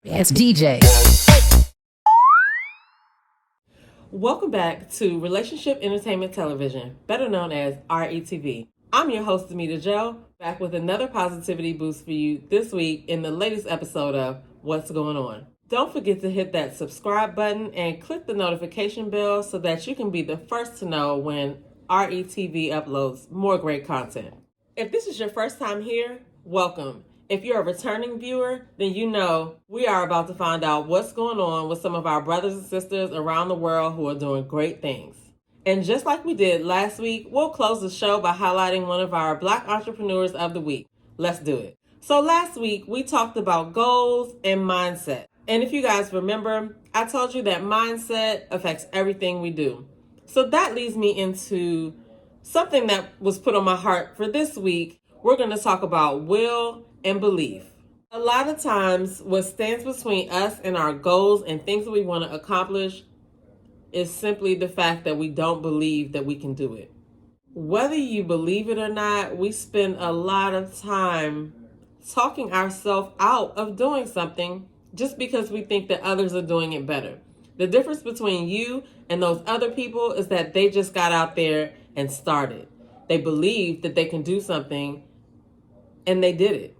It's DJ. Welcome back to Relationship Entertainment Television, better known as RETV. I'm your host, Amita Joe, back with another positivity boost for you this week in the latest episode of What's Going On. Don't forget to hit that subscribe button and click the notification bell so that you can be the first to know when RETV uploads more great content. If this is your first time here, welcome. If you're a returning viewer, then you know we are about to find out what's going on with some of our brothers and sisters around the world who are doing great things. And just like we did last week, we'll close the show by highlighting one of our Black entrepreneurs of the week. Let's do it. So last week, we talked about goals and mindset. And if you guys remember, I told you that mindset affects everything we do. So that leads me into something that was put on my heart for this week. We're going to talk about will and belief. A lot of times, what stands between us and our goals and things that we want to accomplish is simply the fact that we don't believe that we can do it. Whether you believe it or not, we spend a lot of time talking ourselves out of doing something just because we think that others are doing it better. The difference between you and those other people is that they just got out there and started. They believed that they can do something and they did it.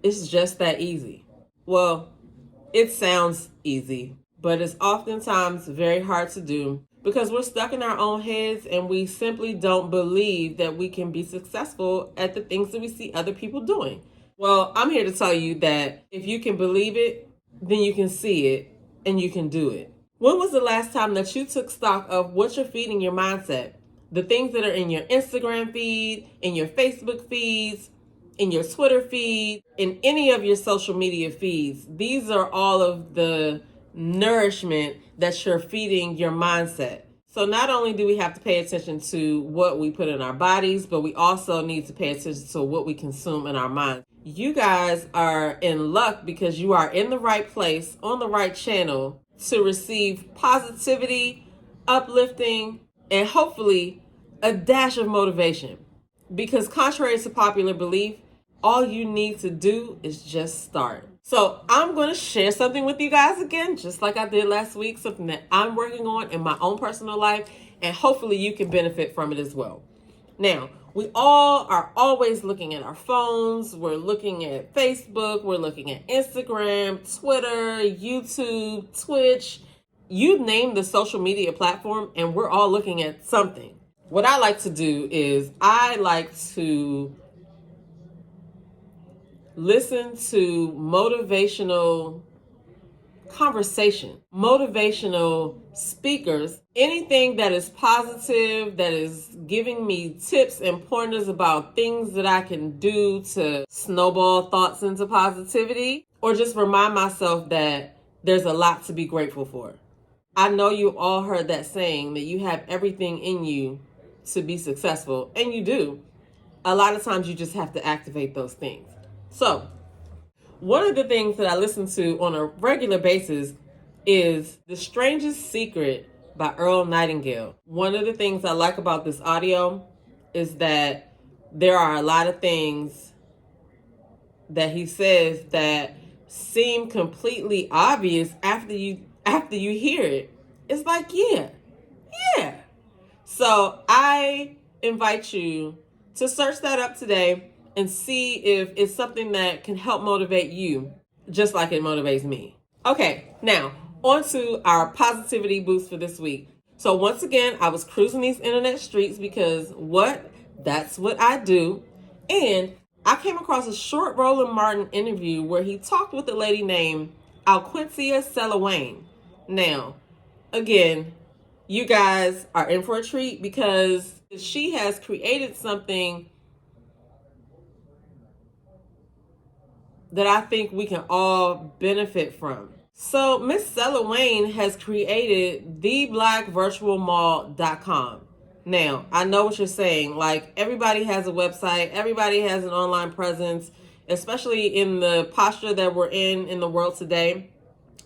It's just that easy. Well, it sounds easy, but it's oftentimes very hard to do because we're stuck in our own heads and we simply don't believe that we can be successful at the things that we see other people doing. Well, I'm here to tell you that if you can believe it, then you can see it and you can do it. When was the last time that you took stock of what you're feeding your mindset? The things that are in your Instagram feed, in your Facebook feeds, in your Twitter feed, in any of your social media feeds. These are all of the nourishment that you're feeding your mindset. So not only do we have to pay attention to what we put in our bodies, but we also need to pay attention to what we consume in our minds. You guys are in luck because you are in the right place, on the right channel to receive positivity, uplifting, and hopefully a dash of motivation. Because contrary to popular belief, all you need to do is just start. So I'm going to share something with you guys again, just like I did last week, something that I'm working on in my own personal life, and hopefully you can benefit from it as well. Now, we all are always looking at our phones. We're looking at Facebook. We're looking at Instagram, Twitter, YouTube, Twitch. You name the social media platform, and we're all looking at something. What I like to do is I like to listen to motivational conversation, motivational speakers, anything that is positive, that is giving me tips and pointers about things that I can do to snowball thoughts into positivity, or just remind myself that there's a lot to be grateful for. I know you all heard that saying that you have everything in you to be successful, and you do. A lot of times you just have to activate those things. So, one of the things that I listen to on a regular basis is The Strangest Secret by Earl Nightingale. One of the things I like about this audio is that there are a lot of things that he says that seem completely obvious after you hear it. It's like, yeah. So I invite you to search that up today and see if it's something that can help motivate you, just like it motivates me. Okay, now on to our positivity boost for this week. So once again, I was cruising these internet streets because that's what I do. And I came across a short Roland Martin interview where he talked with a lady named Alquincia Selawayne. Now, again, you guys are in for a treat because she has created something that I think we can all benefit from. So Miss Selawayne has created theblackvirtualmall.com. Now, I know what you're saying. Like, everybody has a website. Everybody has an online presence, especially in the posture that we're in the world today.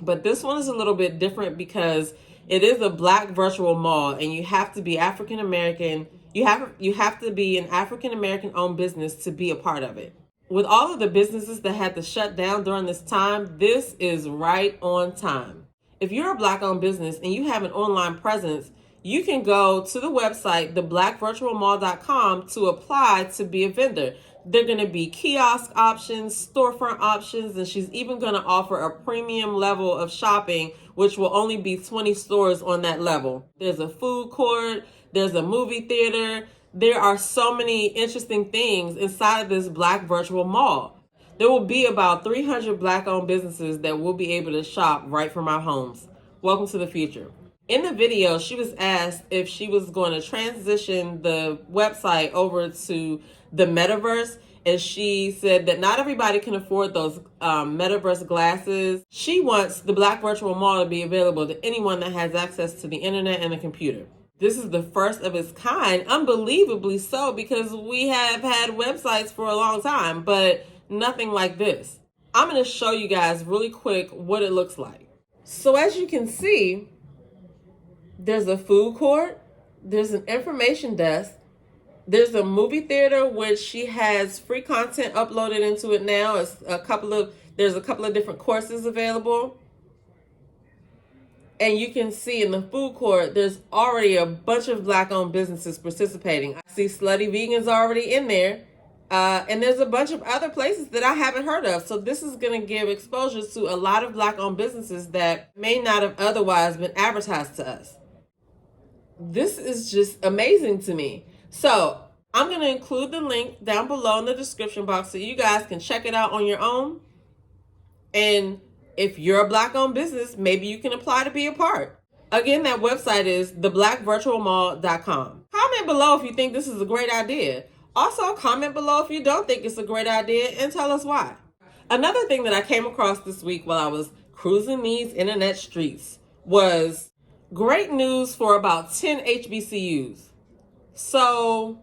But this one is a little bit different because it is a Black virtual mall, and you have to be African American. You have to be an African American owned business to be a part of it. With all of the businesses that had to shut down during this time, this is right on time. If you're a Black-owned business and you have an online presence, you can go to the website, theblackvirtualmall.com, to apply to be a vendor. They're going to be kiosk options, storefront options, and she's even going to offer a premium level of shopping, which will only be 20 stores on that level. There's a food court, there's a movie theater. There are so many interesting things inside this Black virtual mall. There will be about 300 Black-owned businesses that will be able to shop right from our homes. Welcome to the future. In the video, she was asked if she was going to transition the website over to the metaverse, and she said that not everybody can afford those metaverse glasses. She wants the Black virtual mall to be available to anyone that has access to the internet and a computer. This is the first of its kind, unbelievably so, because we have had websites for a long time, but nothing like this. I'm going to show you guys really quick what it looks like. So as you can see, there's a food court, there's an information desk, there's a movie theater which she has free content uploaded into it now. There's a couple of different courses available. And you can see in the food court, there's already a bunch of Black-owned businesses participating. I see Slutty Vegans already in there. And there's a bunch of other places that I haven't heard of. So this is going to give exposure to a lot of Black-owned businesses that may not have otherwise been advertised to us. This is just amazing to me. So I'm going to include the link down below in the description box so you guys can check it out on your own. And if you're a Black-owned business, maybe you can apply to be a part. Again, that website is theblackvirtualmall.com. Comment below if you think this is a great idea. Also, comment below if you don't think it's a great idea and tell us why. Another thing that I came across this week while I was cruising these internet streets was great news for about 10 HBCUs. So,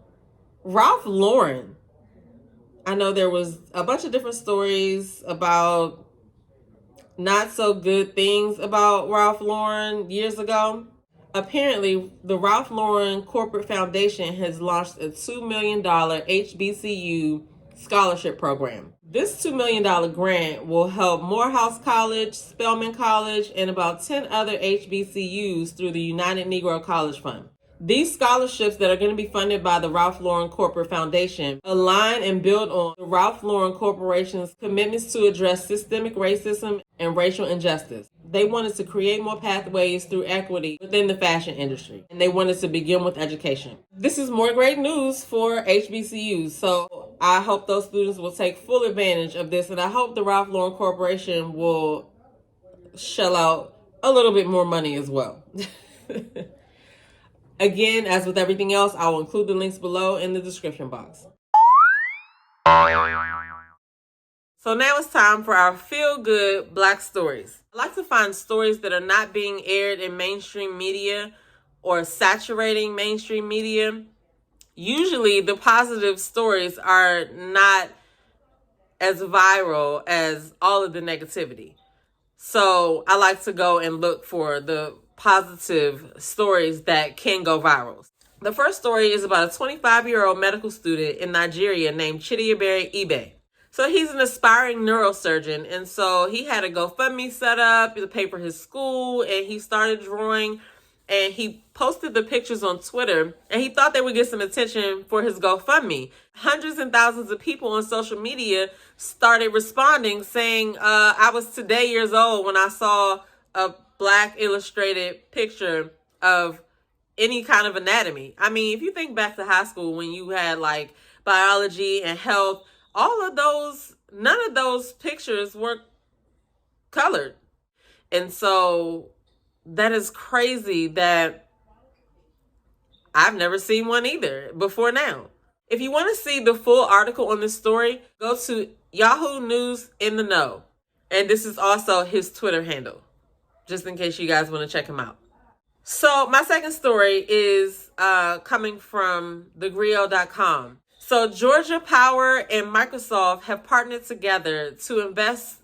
Ralph Lauren, I know there was a bunch of different stories about not so good things about Ralph Lauren years ago. Apparently, the Ralph Lauren Corporate Foundation has launched a $2 million HBCU scholarship program. This $2 million grant will help Morehouse College, Spelman College, and about 10 other HBCUs through the United Negro College Fund. These scholarships that are going to be funded by the Ralph Lauren Corporate Foundation align and build on the Ralph Lauren Corporation's commitments to address systemic racism and racial injustice. They wanted to create more pathways through equity within the fashion industry, and they wanted to begin with education. This is more great news for HBCUs, so I hope those students will take full advantage of this, and I hope the Ralph Lauren Corporation will shell out a little bit more money as well. Again, as with everything else, I will include the links below in the description box. So now it's time for our feel-good Black stories. I like to find stories that are not being aired in mainstream media or saturating mainstream media. Usually the positive stories are not as viral as all of the negativity. So I like to go and look for the positive stories that can go viral. The first story is about a 25-year-old medical student in Nigeria named Chidiebere Ibe. So he's an aspiring neurosurgeon, and so he had a GoFundMe set up to pay for his school, and he started drawing, and he posted the pictures on Twitter, and he thought they would get some attention for his GoFundMe. Hundreds and thousands of people on social media started responding, saying, I was today years old when I saw a Black illustrated picture of any kind of anatomy. I mean, if you think back to high school when you had like biology and health, all of those, none of those pictures were colored. And so that is crazy that I've never seen one either before now. If you want to see the full article on this story, go to Yahoo News in the Know. And this is also his Twitter handle, just in case you guys want to check him out. So my second story is coming from thegrio.com. So Georgia Power and Microsoft have partnered together to invest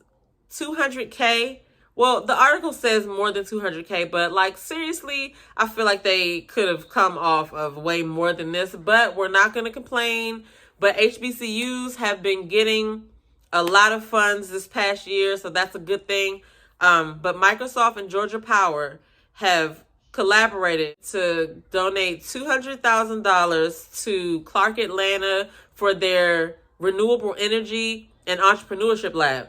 $200K. Well, the article says more than $200K, but like seriously, I feel like they could have come off of way more than this, but we're not going to complain. But HBCUs have been getting a lot of funds this past year, so that's a good thing. But Microsoft and Georgia Power have collaborated to donate $200,000 to Clark Atlanta for their renewable energy and entrepreneurship lab.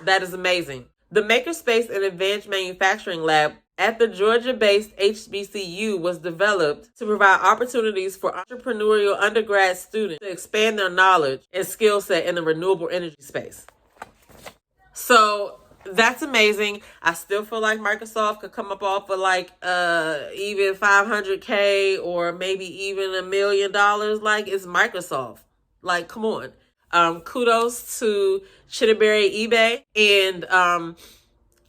That is amazing. The Makerspace and Advanced Manufacturing Lab at the Georgia-based HBCU was developed to provide opportunities for entrepreneurial undergrad students to expand their knowledge and skill set in the renewable energy space. So that's amazing. I still feel like Microsoft could come up off of like even $500K or maybe even $1 million. Like, it's Microsoft. Like, come on. Kudos to Chidiebere Ibe, and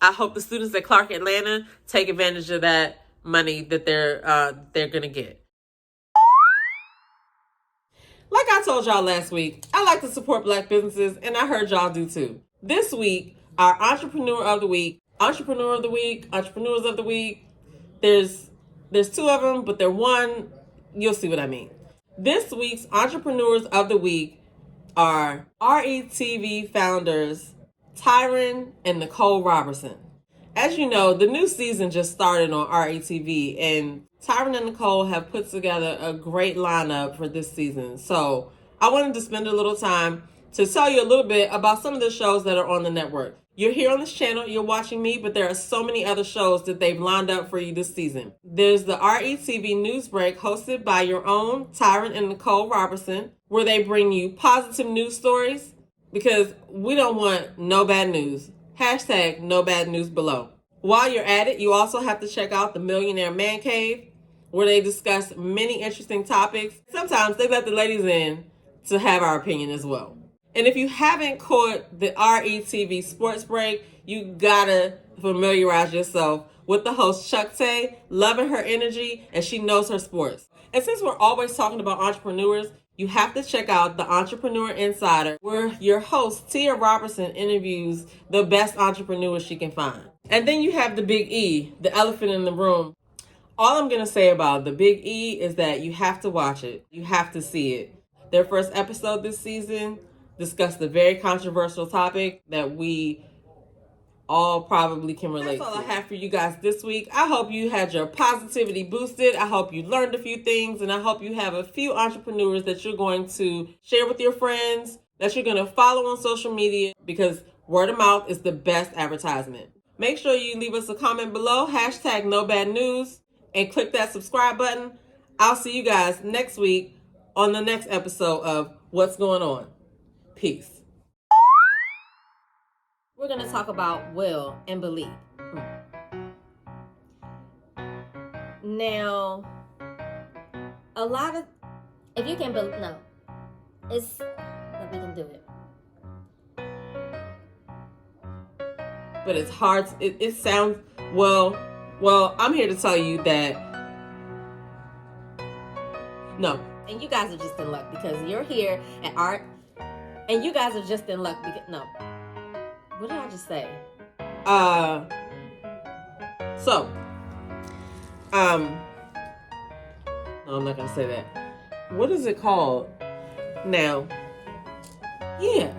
I hope the students at Clark Atlanta take advantage of that money that they're gonna get. Like I told y'all last week, I like to support Black businesses, and I heard y'all do too. This week, our Entrepreneurs of the Week. There's two of them, but they're one. You'll see what I mean. This week's Entrepreneurs of the Week are RETV founders Tyron and Nicole Robertson. As you know, the new season just started on RETV, and Tyron and Nicole have put together a great lineup for this season. So I wanted to spend a little time to tell you a little bit about some of the shows that are on the network. You're here on this channel, you're watching me, but there are so many other shows that they've lined up for you this season. There's the RETV News Break, hosted by your own Tyron and Nicole Robertson, where they bring you positive news stories, because we don't want no bad news. Hashtag no bad news below. While you're at it, you also have to check out the Millionaire Man Cave, where they discuss many interesting topics. Sometimes they let the ladies in to have our opinion as well. And if you haven't caught the RETV Sports Break, you gotta familiarize yourself with the host Chuck Tay, loving her energy, and she knows her sports. And since we're always talking about entrepreneurs, you have to check out the Entrepreneur Insider, where your host Tia Robertson interviews the best entrepreneurs she can find. And then you have the Big E, the elephant in the room. All I'm going to say about the Big E is that you have to watch it. You have to see it. Their first episode this season discussed a very controversial topic that we all probably can relate to. That's all I have for you guys this week. I hope you had your positivity boosted. I hope you learned a few things, and I hope you have a few entrepreneurs that you're going to share with your friends, that you're going to follow on social media, because word of mouth is the best advertisement. Make sure you leave us a comment below, hashtag no bad news, and click that subscribe button. I'll see you guys next week on the next episode of What's Going On. Peace. We're going to talk about will and believe. Now, a lot of, if you can believe, no, it's, we can do it. But it's hard, it sounds, well, I'm here to tell you that, no. And you guys are just in luck because you're here at Art, and you guys are just in luck because, no. What did I just say? No, I'm not gonna say that. What is it called now? Yeah.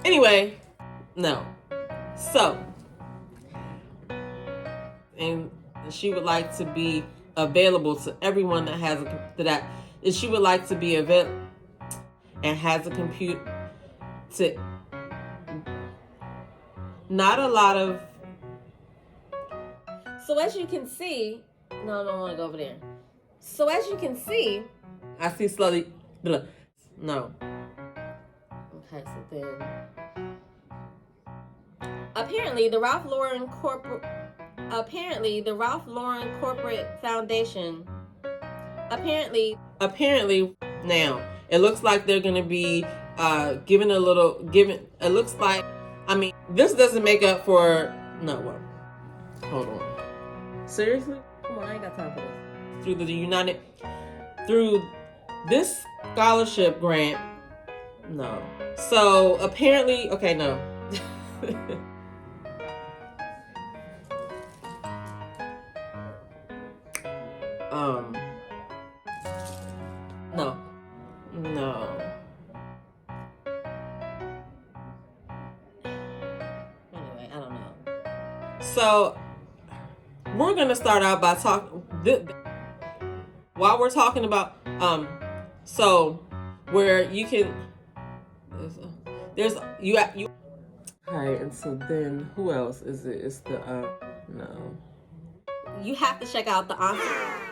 Anyway, no. So, and she would like to be available to everyone that has she would like to be available and has a computer to. Not a lot of. So as you can see, no, I don't want to go over there. So as you can see, I see slowly. No. Okay, so then apparently the Ralph Lauren Corporate Foundation. Apparently Now it looks like they're gonna be giving. It looks like. I mean, this doesn't make up for. No, well, hold on. Seriously? Come on, I ain't got time for this. Through this scholarship grant. No. So apparently, okay, no. So we're gonna start out by talking. While we're talking about so where you can there's you. All right, and so then who else is it? It's the no. You have to check out the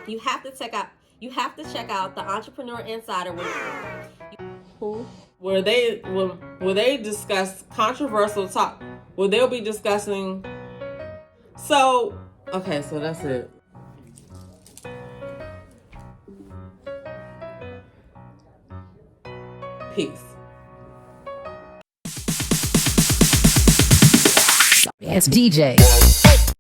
you have to check out the Entrepreneur Insider where they discuss controversial talk. Where they'll be discussing. So okay, so that's it. Peace. It's DJ.